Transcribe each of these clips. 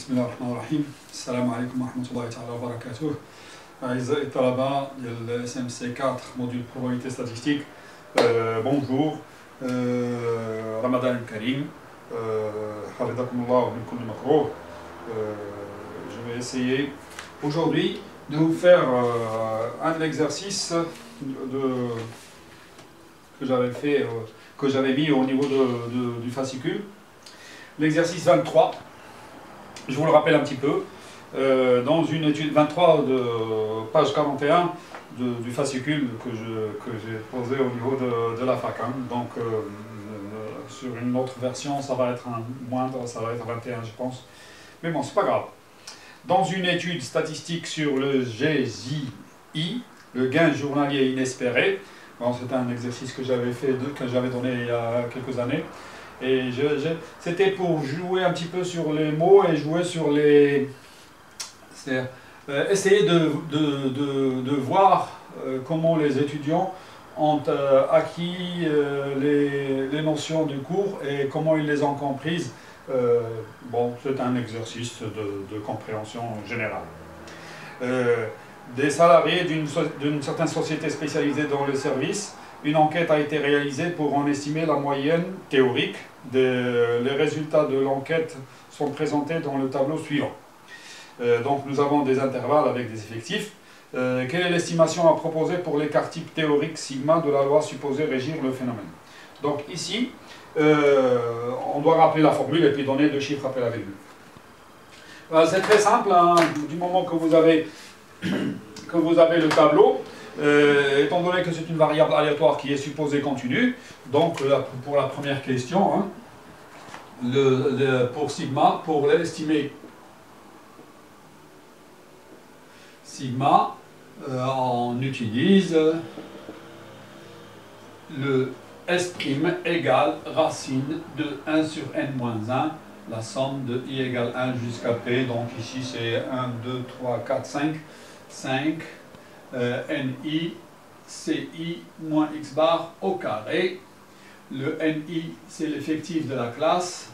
بسم الله الرحمن الرحيم السلام عليكم ورحمة الله تعالى وبركاته أعزائي الطلبة ديال SMC 4 موديول probabilité statistique bonjour رمضان الكريم حفظكم الله من كل مكروه je vais essayer aujourd'hui de vous faire un exercice que j'avais mis au niveau du fascicule, l'exercice 23. Je vous le rappelle un petit peu, dans une étude 23 de page 41 du fascicule que j'ai posé au niveau de la fac. Hein. Donc sur une autre version, ça va être un moindre, ça va être 21 je pense. Mais bon, c'est pas grave. Dans une étude statistique sur le GJI, le gain journalier inespéré, bon, c'est un exercice que j'avais fait, que j'avais donné il y a quelques années. Et c'était pour jouer un petit peu sur les mots et jouer sur les... essayer de voir comment les étudiants ont acquis les notions du cours et comment ils les ont comprises. Bon, c'est un exercice de compréhension générale. Des salariés d'une certaine société spécialisée dans le service, une enquête a été réalisée pour en estimer la moyenne théorique. Les résultats de l'enquête sont présentés dans le tableau suivant. Donc nous avons des intervalles avec des effectifs. Quelle est l'estimation à proposer pour l'écart type théorique sigma de la loi supposée régir le phénomène? Donc ici, on doit rappeler la formule et puis donner deux chiffres après la virgule. C'est très simple, hein, du moment que vous avez le tableau. Étant donné que c'est une variable aléatoire qui est supposée continue, donc pour la première question, hein, pour sigma, pour l'estimer sigma, on utilise le S' égale racine de 1 sur n moins 1, la somme de i égale 1 jusqu'à p, donc ici c'est 1, 2, 3, 4, 5, NI, CI moins X bar au carré. Le NI, c'est l'effectif de la classe.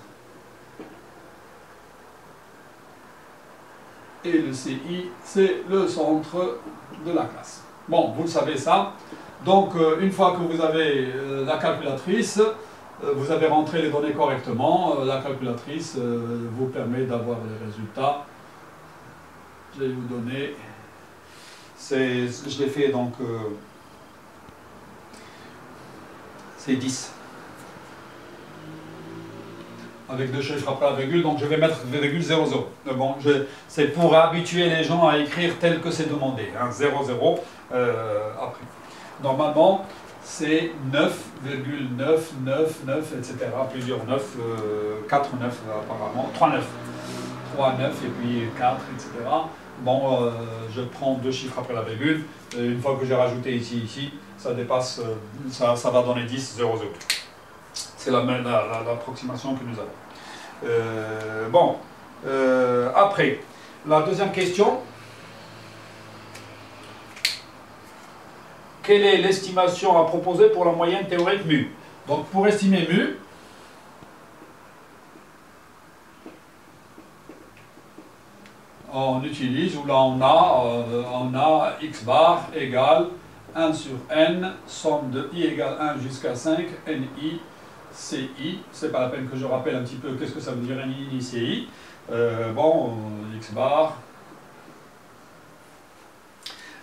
Et le CI, c'est le centre de la classe. Bon, vous le savez ça. Donc, une fois que vous avez la calculatrice, vous avez rentré les données correctement. La calculatrice vous permet d'avoir les résultats. Je vais vous donner... je l'ai fait donc, c'est 10. Avec deux chiffres après la virgule, donc je vais mettre virgule 00. Bon, c'est pour habituer les gens à écrire tel que c'est demandé, hein, 00 après. Normalement, c'est 9,999, etc. Plusieurs 9, 4 9 apparemment, 3 9. 3 9 et puis 4, etc. Bon, je prends deux chiffres après la virgule, et une fois que j'ai rajouté ici, ça dépasse, ça va donner 10, 0, 0. C'est l'approximation que nous avons. Bon, après, la deuxième question. Quelle est l'estimation à proposer pour la moyenne théorique mu? Donc, pour estimer mu, on utilise, ou là on a x bar égale 1 sur n, somme de i égale 1 jusqu'à 5, ni, ci. C'est pas la peine que je rappelle un petit peu qu'est-ce que ça veut dire ni, ci. Bon, x bar.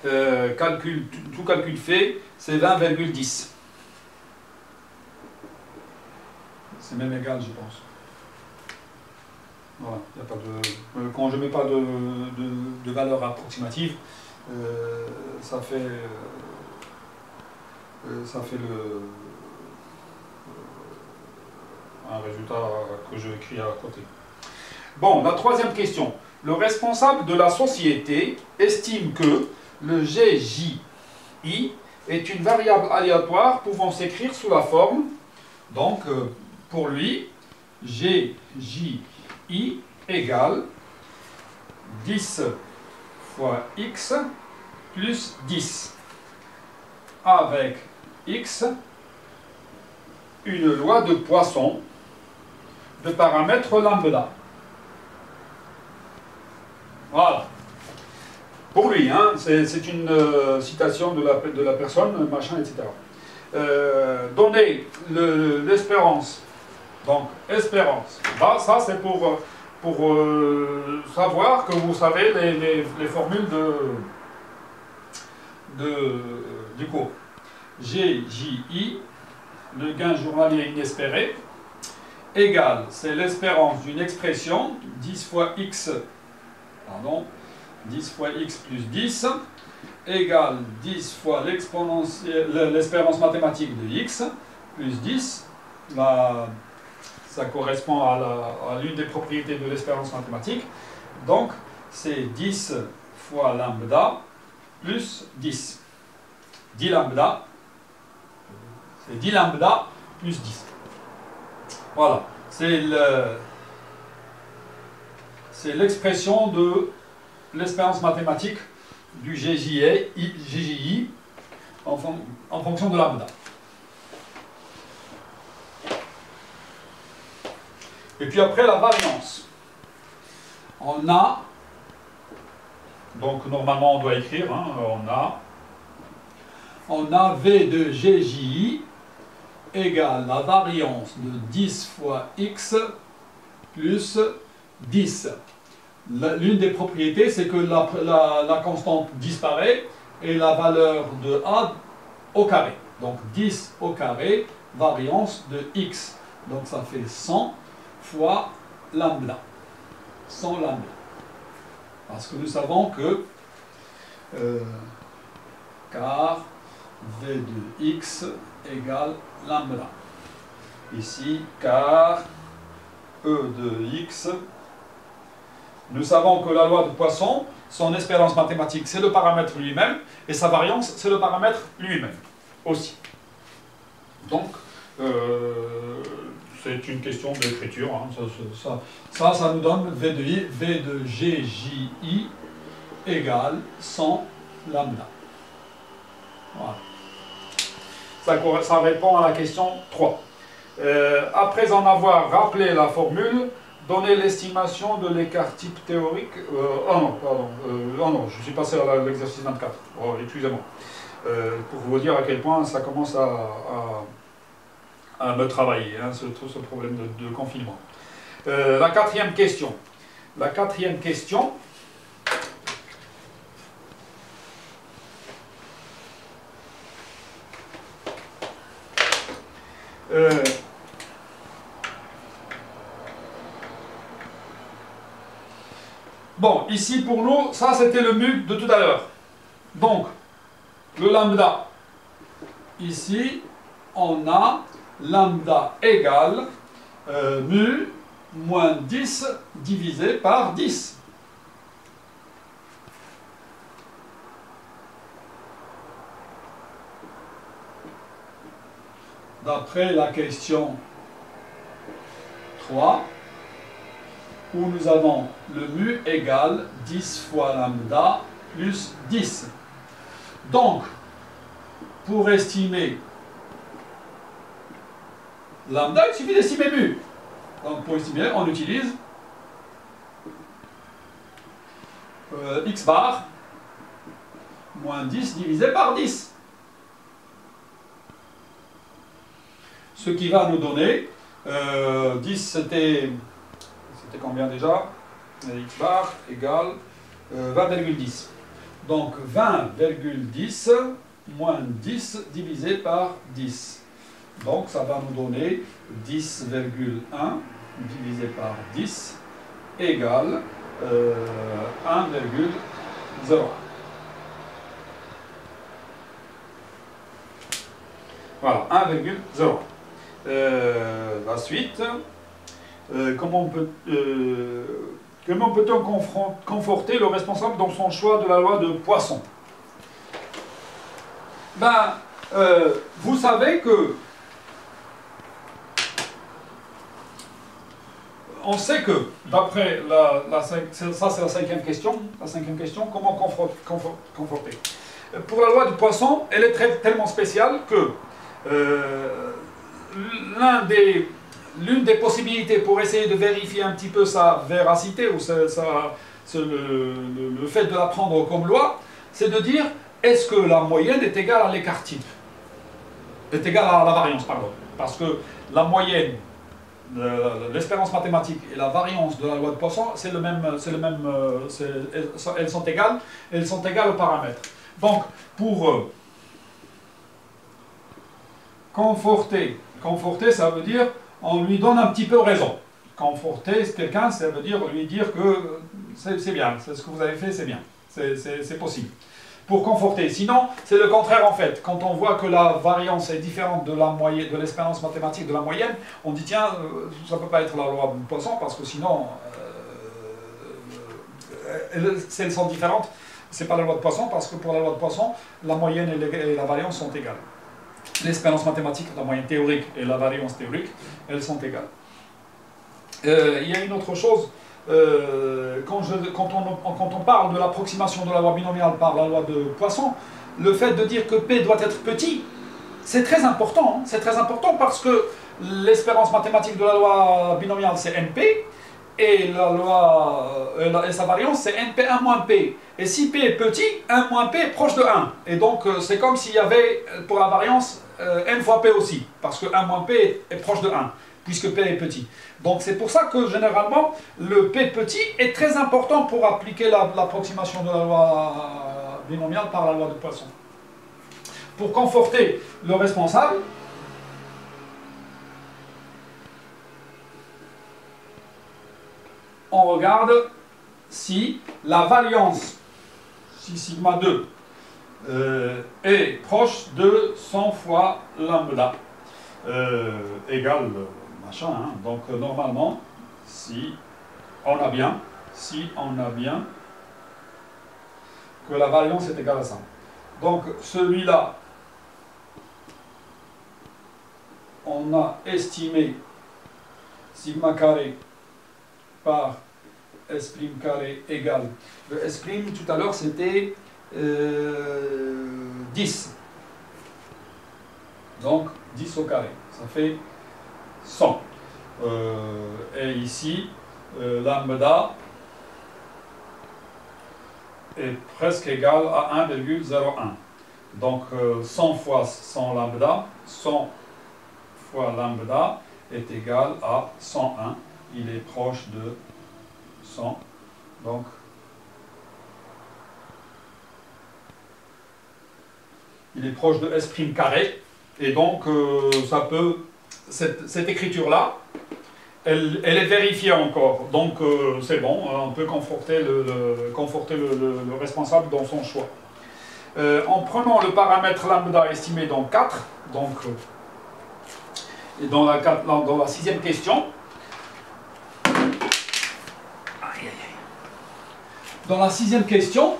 Tout calcul fait, c'est 20,10. C'est même égal, je pense. Voilà, y a pas quand je ne mets pas de valeur approximative, ça fait un résultat que je écris à côté. Bon, la troisième question. Le responsable de la société estime que le GJI est une variable aléatoire pouvant s'écrire sous la forme, donc pour lui, GJI égale 10 fois x plus 10 avec x, une loi de Poisson de paramètre lambda. Voilà. Pour lui, hein, c'est une citation de la personne, machin, etc. Donner l'espérance. Donc, espérance. Là, ça, c'est pour savoir que vous savez les formules du cours. GJI, le gain journalier inespéré, égale, c'est l'espérance d'une expression, 10 fois x, pardon, 10 fois x plus 10, égale 10 fois l'espérance mathématique de x, plus 10, ça correspond à l'une des propriétés de l'espérance mathématique, donc c'est 10 fois lambda plus 10. 10 lambda, c'est 10 lambda plus 10. Voilà, c'est l'expression de l'espérance mathématique du GJI en fonction de lambda. Et puis après la variance. On a, donc normalement on doit écrire, hein, on a V de GJI égale la variance de 10 fois x plus 10. L'une des propriétés, c'est que la constante disparaît et la valeur de A au carré. Donc 10 au carré, variance de x. Donc ça fait 100 fois lambda. 100 lambda. Parce que nous savons que car V de x égale lambda. Ici, car E de x, nous savons que la loi de Poisson, son espérance mathématique, c'est le paramètre lui-même, et sa variance, c'est le paramètre lui-même aussi. Donc, c'est une question d'écriture. Hein. Ça nous donne V de GJI égale 100 lambda. Voilà. Ça répond à la question 3. Après en avoir rappelé la formule, donner l'estimation de l'écart type théorique. Oh non, pardon. Oh non, je suis passé à l'exercice 24. Oh, excusez-moi. Pour vous dire à quel point ça commence à me travailler, hein, ce problème de confinement. La quatrième question. La quatrième question. Bon, ici pour nous, ça c'était le mu de tout à l'heure. Donc, le lambda. Ici, on a lambda égale mu moins 10 divisé par 10. D'après la question 3, où nous avons le mu égale 10 fois lambda plus 10. Donc, pour estimer lambda, il suffit d'estimer mu. Donc, pour estimer, on utilise x bar moins 10 divisé par 10. Ce qui va nous donner 10, c'était combien déjà? X bar égale 20,10. Donc 20,10 moins 10 divisé par 10. Donc ça va nous donner 10,1 divisé par 10 égale 1,0. Voilà, 1,0. La suite, comment peut-on conforter le responsable dans son choix de la loi de Poisson? Ben, vous savez que on sait que, d'après ça c'est la cinquième question, comment conforter? Pour la loi du Poisson, elle est tellement spéciale que l'une des possibilités pour essayer de vérifier un petit peu sa véracité ou le fait de la prendre comme loi, c'est de dire est-ce que la moyenne est égale à l'écart type, est égale à la variance, pardon. Parce que la moyenne, l'espérance mathématique et la variance de la loi de Poisson, elles sont égales aux paramètres. Donc, pour conforter, ça veut dire on lui donne un petit peu raison. Conforter quelqu'un, ça veut dire lui dire que c'est bien, ce que vous avez fait, c'est bien, c'est possible. Pour conforter, sinon c'est le contraire en fait. Quand on voit que la variance est différente de la moyenne, de l'espérance mathématique de la moyenne, on dit tiens, ça ne peut pas être la loi de Poisson parce que sinon, si elles sont différentes, c'est pas la loi de Poisson parce que pour la loi de Poisson, la moyenne et la variance sont égales. L'espérance mathématique, la moyenne théorique et la variance théorique, elles sont égales. Il y a une autre chose, quand on parle de l'approximation de la loi binomiale par la loi de Poisson, le fait de dire que P doit être petit, c'est très important. Hein, c'est très important parce que l'espérance mathématique de la loi binomiale, c'est NP, et sa variance, c'est NP1 moins P. Et si P est petit, 1 moins P est proche de 1. Et donc, c'est comme s'il y avait, pour la variance, N fois P aussi, parce que 1 moins P est proche de 1, puisque P est petit. Donc, c'est pour ça que, généralement, le P petit est très important pour appliquer l'approximation de la loi binomiale par la loi de Poisson. Pour conforter le responsable, on regarde si la variance, si sigma 2 est proche de 100 fois lambda égale machin. Hein. Donc normalement, si on a bien que la variance est égale à 100. Donc celui-là, on a estimé sigma carré par S' carré égale. Le S' tout à l'heure c'était 10. Donc 10 au carré, ça fait 100. Et ici, lambda est presque égal à 1,01. Donc 100 fois 100 lambda, 100 fois lambda est égal à 101. Il est proche de 100. Donc, il est proche de S' carré. Et donc, ça peut, cette écriture-là, elle est vérifiée encore. Donc, c'est bon, on peut conforter le responsable dans son choix. En prenant le paramètre lambda estimé dans 4, donc, et dans la 6e question, dans la 6e question,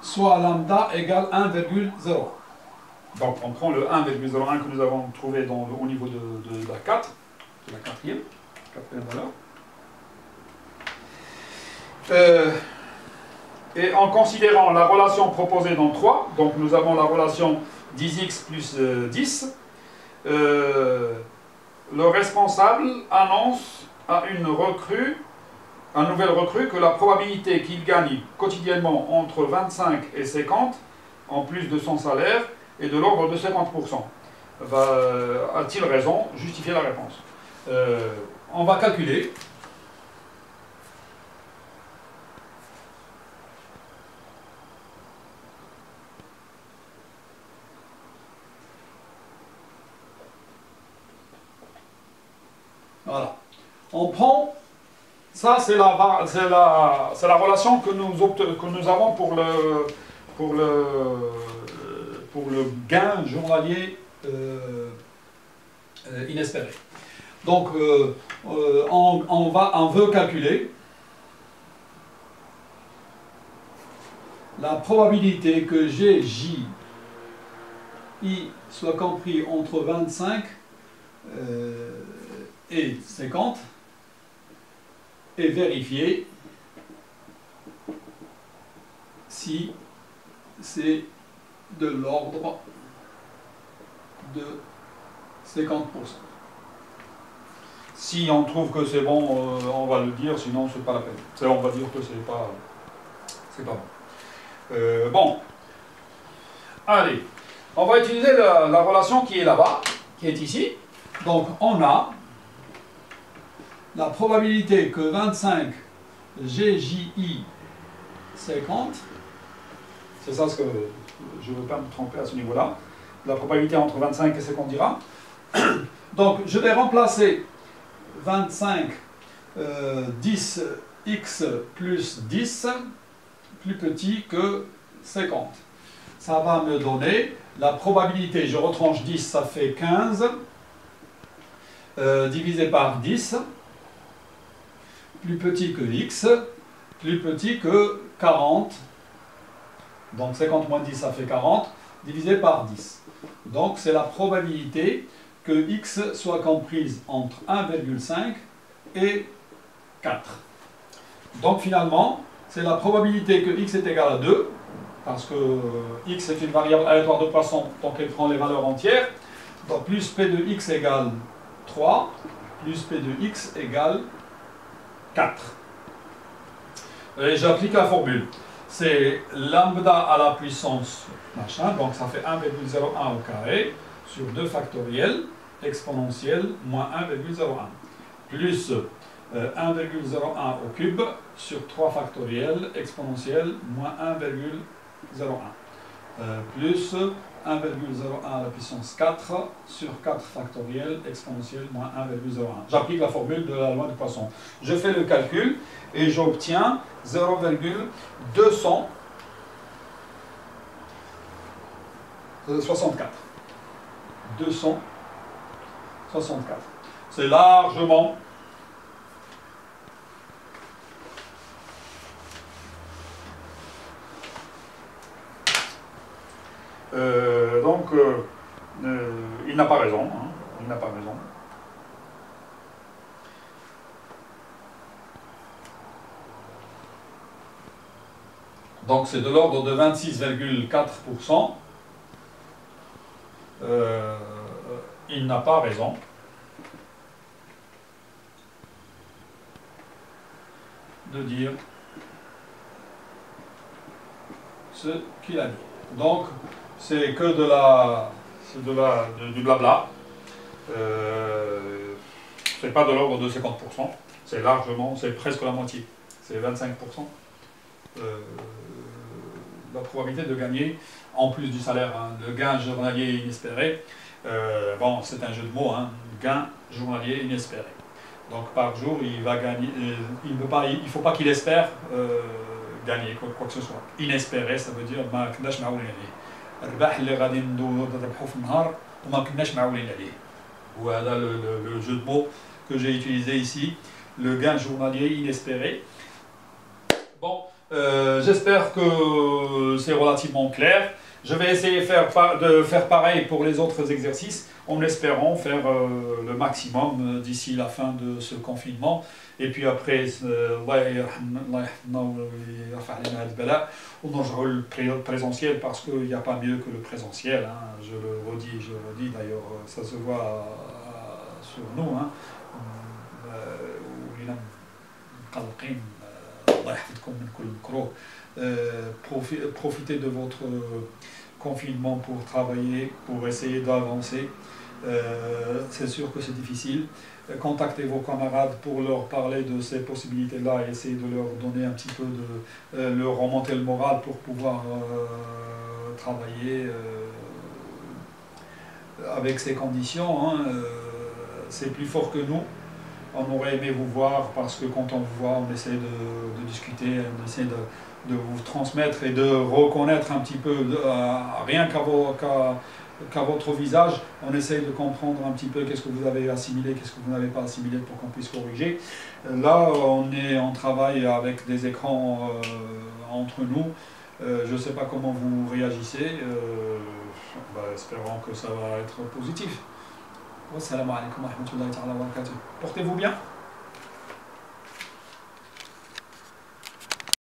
soit lambda égale 1,0. Donc on prend le 1,01 que nous avons trouvé au niveau de la 4, de la quatrième valeur. Et en considérant la relation proposée dans 3, donc nous avons la relation 10x plus 10, le responsable annonce à un nouvel recrue, que la probabilité qu'il gagne quotidiennement entre 25 et 50, en plus de son salaire, est de l'ordre de 50%. A-t-il raison? Justifier la réponse. On va calculer. Voilà. On prend, ça c'est la relation que nous avons pour le gain journalier inespéré. Donc on veut calculer la probabilité que G, J, I soit compris entre 25 et 50 et vérifier si c'est de l'ordre de 50%. Si on trouve que c'est bon, on va le dire, sinon c'est pas la peine. On va dire que c'est pas bon. Bon, allez, on va utiliser la relation qui est là-bas, qui est ici. Donc on a la probabilité que 25 GJI 50, c'est ça ce que je ne veux pas me tromper à ce niveau-là, la probabilité entre 25 et 50 dira. Donc je vais remplacer 25 10x plus 10 plus petit que 50. Ça va me donner la probabilité, je retranche 10, ça fait 15, divisé par 10, plus petit que x, plus petit que 40. Donc 50 moins 10, ça fait 40, divisé par 10. Donc c'est la probabilité que x soit comprise entre 1,5 et 4. Donc finalement, c'est la probabilité que x est égal à 2, parce que x est une variable aléatoire de Poisson, donc elle prend les valeurs entières. Donc plus p de x égale 3, plus p de x égale 4. Et j'applique la formule. C'est lambda à la puissance machin, donc ça fait 1,01 au carré sur 2 factoriels exponentiel moins 1,01 plus 1,01 au cube sur 3 factoriels exponentiel moins 1,01 plus 1,01 à la puissance 4 sur 4 factoriels exponentiel moins 1,01. J'applique la formule de la loi de Poisson. Je fais le calcul et j'obtiens 0,264. 264. C'est largement donc il n'a pas raison, hein, il n'a pas raison. Donc c'est de l'ordre de 26,4%. Il n'a pas raison. De dire ce qu'il a dit. Donc c'est que du blabla. C'est pas de l'ordre de 50%. C'est largement, c'est presque la moitié. C'est 25%. La probabilité de gagner, en plus du salaire, hein, le gain journalier inespéré. Bon, c'est un jeu de mots, hein, gain journalier inespéré. Donc par jour, il va gagner. Il ne faut pas qu'il espère gagner quoi que ce soit. Inespéré, ça veut dire ما كناش معولين عليه. الربح اللي غادي نربحو في النهار وما كناش معولين عليه. Voilà le jeu de mots que j'ai utilisé ici, le gain journalier inespéré. Bon, j'espère que c'est relativement clair. Je vais essayer de faire pareil pour les autres exercices, en espérant faire le maximum d'ici la fin de ce confinement. Et puis après, on aura le présentiel parce qu'il n'y a pas mieux que le présentiel. Hein. Je le redis d'ailleurs, ça se voit sur nous. Hein. Profitez de votre confinement pour travailler, pour essayer d'avancer. C'est sûr que c'est difficile. Contactez vos camarades pour leur parler de ces possibilités-là et essayez de leur donner un petit peu leur remonter le moral pour pouvoir travailler avec ces conditions. Hein. C'est plus fort que nous. On aurait aimé vous voir parce que quand on vous voit, on essaie de discuter, on essaie de vous transmettre et de reconnaître un petit peu, rien qu'à votre visage, on essaie de comprendre un petit peu qu'est-ce que vous avez assimilé, qu'est-ce que vous n'avez pas assimilé pour qu'on puisse corriger. Là, on travaille avec des écrans entre nous. Je ne sais pas comment vous réagissez. Espérons que ça va être positif. Wassalamu alaikum wa rahmatullahi wa barakatuh. Portez-vous bien.